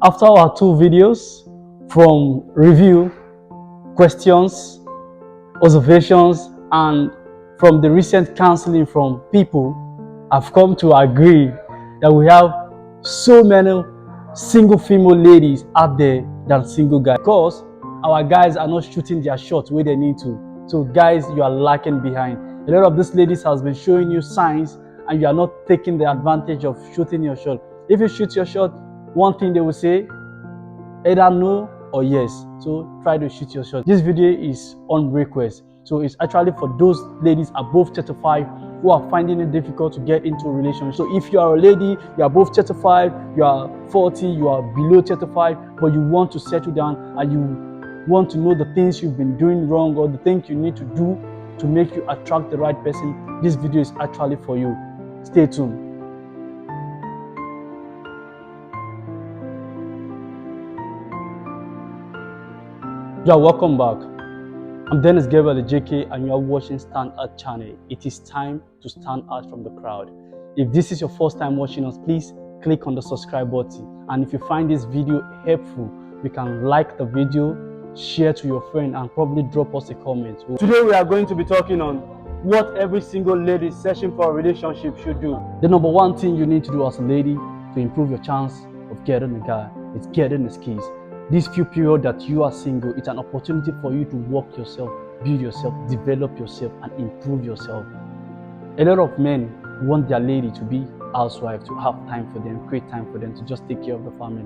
After our two videos from review, questions, observations, and from the recent counseling from people, I've come to agree that we have so many single female ladies out there than single guys, because our guys are not shooting their shots where they need to. So guys, you are lacking behind. A lot of these ladies has been showing you signs and you are not taking the advantage of shooting your shot. If you shoot your shot, one thing they will say, either no or yes. So try to shoot your shot. This video is on request. So it's actually for those ladies above 35 who are finding it difficult to get into a relationship. So if you are a lady, you are above 35, you are 40, you are below 35, but you want to settle down and you want to know the things you've been doing wrong or the things you need to do to make you attract the right person, this video is actually for you. Stay tuned. Yeah, welcome back. I'm Dennis Gabriel JK and you are watching Stand Out channel. It is time to stand out from the crowd. If this is your first time watching us, please click on the subscribe button. And if you find this video helpful, you can like the video, share to your friend, and probably drop us a comment. Today we are going to be talking on what every single lady searching for a relationship should do. The number one thing you need to do as a lady to improve your chance of getting a guy is getting his keys. This few period that you are single, it's an opportunity for you to work yourself, build yourself, develop yourself, and improve yourself. A lot of men want their lady to be housewife, to have time for them, create time for them, to just take care of the family.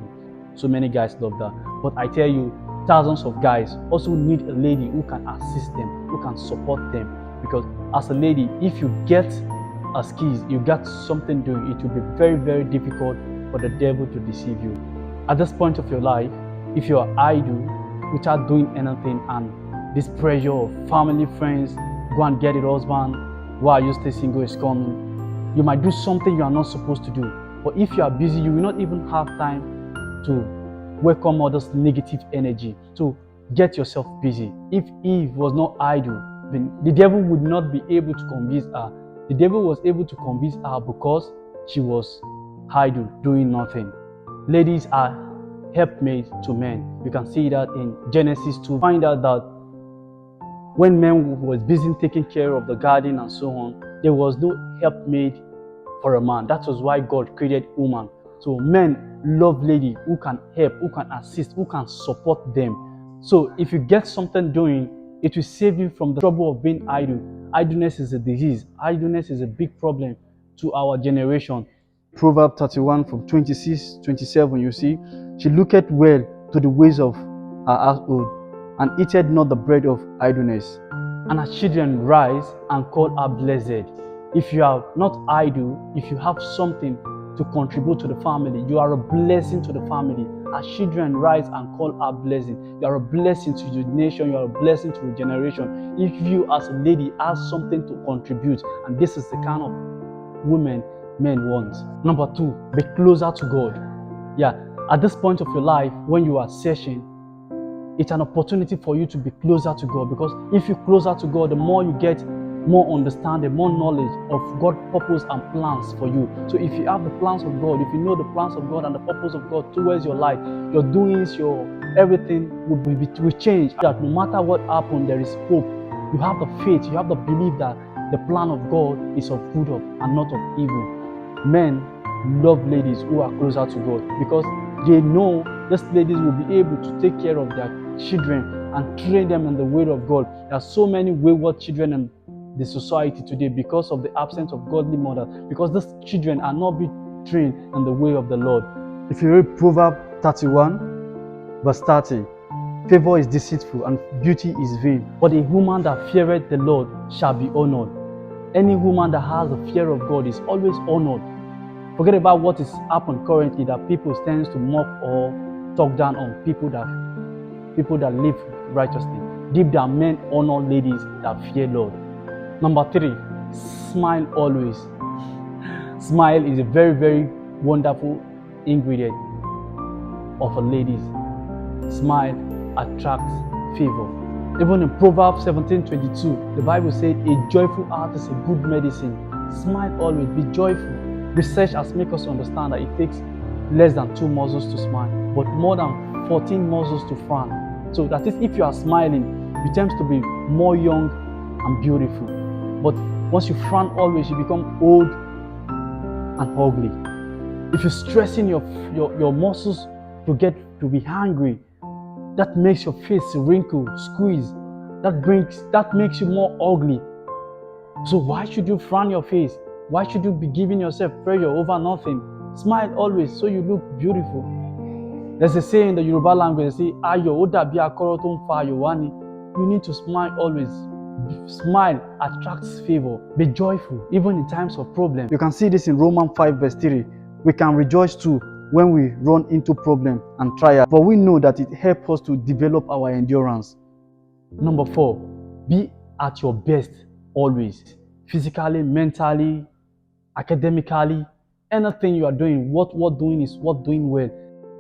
So many guys love that. But I tell you, thousands of guys also need a lady who can assist them, who can support them. Because as a lady, if you get a skills, you got something doing, it will be very, very difficult for the devil to deceive you. At this point of your life, if you are idle without doing anything and this pressure of family, friends, go and get a husband while you stay single is coming, you might do something you are not supposed to do. But if you are busy, you will not even have time to welcome all this negative energy. So get yourself busy. If Eve was not idle, then the devil would not be able to convince her. The devil was able to convince her because she was idle, doing nothing. Ladies are helpmate to men. You can see that in Genesis 2. Find out that when men was busy taking care of the garden and so on, there was no helpmate for a man. That was why God created woman. So men love lady who can help, who can assist, who can support them. So if you get something doing, it will save you from the trouble of being idle. Idleness is a disease. Idleness is a big problem to our generation. Proverbs 31 from 26-27, you see, she looketh well to the ways of her household, and eateth not the bread of idleness. And her children rise and call her blessed. If you are not idle, if you have something to contribute to the family, you are a blessing to the family. Her children rise and call her blessing. You are a blessing to the nation, you are a blessing to the generation. If you as a lady have something to contribute, and this is the kind of women men want. Number two, be closer to God. Yeah, at this point of your life, when you are searching, it's an opportunity for you to be closer to God, because if you're closer to God, the more you get more understanding, more knowledge of God's purpose and plans for you. So if you have the plans of God, if you know the plans of God and the purpose of God towards your life, your doings, your everything will change. That no matter what happens, there is hope. You have the faith, you have the belief that the plan of God is of good and not of evil. Men love ladies who are closer to God because they know these ladies will be able to take care of their children and train them in the way of God. There are so many wayward children in the society today because of the absence of godly mothers, because these children are not being trained in the way of the Lord. If you read Proverbs 31 verse 30, favor is deceitful and beauty is vain, but a woman that feareth the Lord shall be honored. Any woman that has the fear of God is always honored. Forget about what is happening currently, that people tend to mock or talk down on people that live righteously. Deep down, men honor ladies that fear Lord. Number three, smile always. Smile is a very, very wonderful ingredient of a lady. Smile attracts favor. Even in Proverbs 17:22, the Bible said, a joyful heart is a good medicine. Smile always, be joyful. Research has made us understand that it takes less than 2 muscles to smile, but more than 14 muscles to frown. So that is, if you are smiling, you tend to be more young and beautiful. But once you frown always, you become old and ugly. If you're stressing your muscles to be hungry, that makes your face wrinkle, squeeze. That makes you more ugly. So why should you frown your face? Why should you be giving yourself pressure over nothing? Smile always so you look beautiful. There's a saying in the Yoruba language, they say, Ayo ó dàbí akọ́rọ́ tó ń fa ayọ̀ wá ni. You need to smile always. Smile attracts favor. Be joyful, even in times of problem. You can see this in Romans 5 verse 3. We can rejoice too when we run into problem and trial, but we know that it helps us to develop our endurance. Number 4, be at your best always. Physically, mentally, academically, anything you are doing, what doing is what doing well.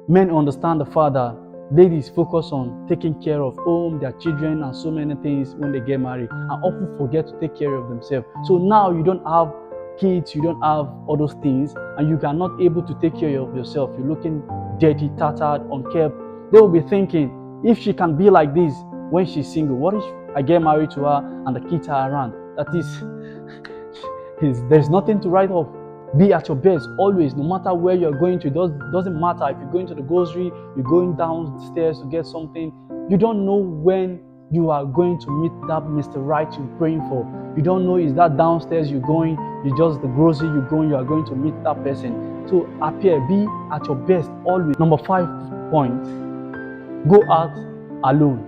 Men understand the father. Ladies focus on taking care of home, their children, and so many things when they get married, and often forget to take care of themselves. So now you don't have kids, you don't have all those things, and you are not able to take care of yourself. You're looking dirty, tattered, unkept. They will be thinking, if she can be like this when she's single, what if I get married to her and the kids are around? That is, there's nothing to write off. Be at your best always, no matter where you're going to. Doesn't matter if you're going to the grocery, you're going downstairs to get something. You don't know when you are going to meet that Mr. Right you're praying for. You don't know, is that downstairs you're going, you just the grocery you're going, you are going to meet that person. So appear, be at your best always. Number 5 point, go out alone.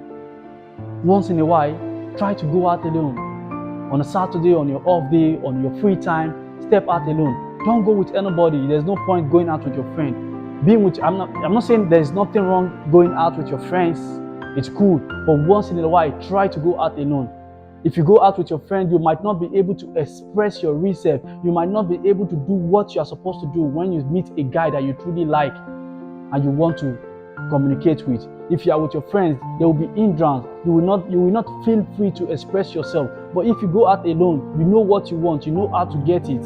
Once in a while, try to go out alone. On a Saturday, on your off day, on your free time, step out alone. Don't go with anybody. There's no point going out with your friend. I'm not saying there's nothing wrong going out with your friends. It's cool. But once in a while, try to go out alone. If you go out with your friend, you might not be able to express your real self. You might not be able to do what you are supposed to do when you meet a guy that you truly like and you want to communicate with. If you are with your friends, there will be hindrance. You will not feel free to express yourself. But if you go out alone, you know what you want, you know how to get it.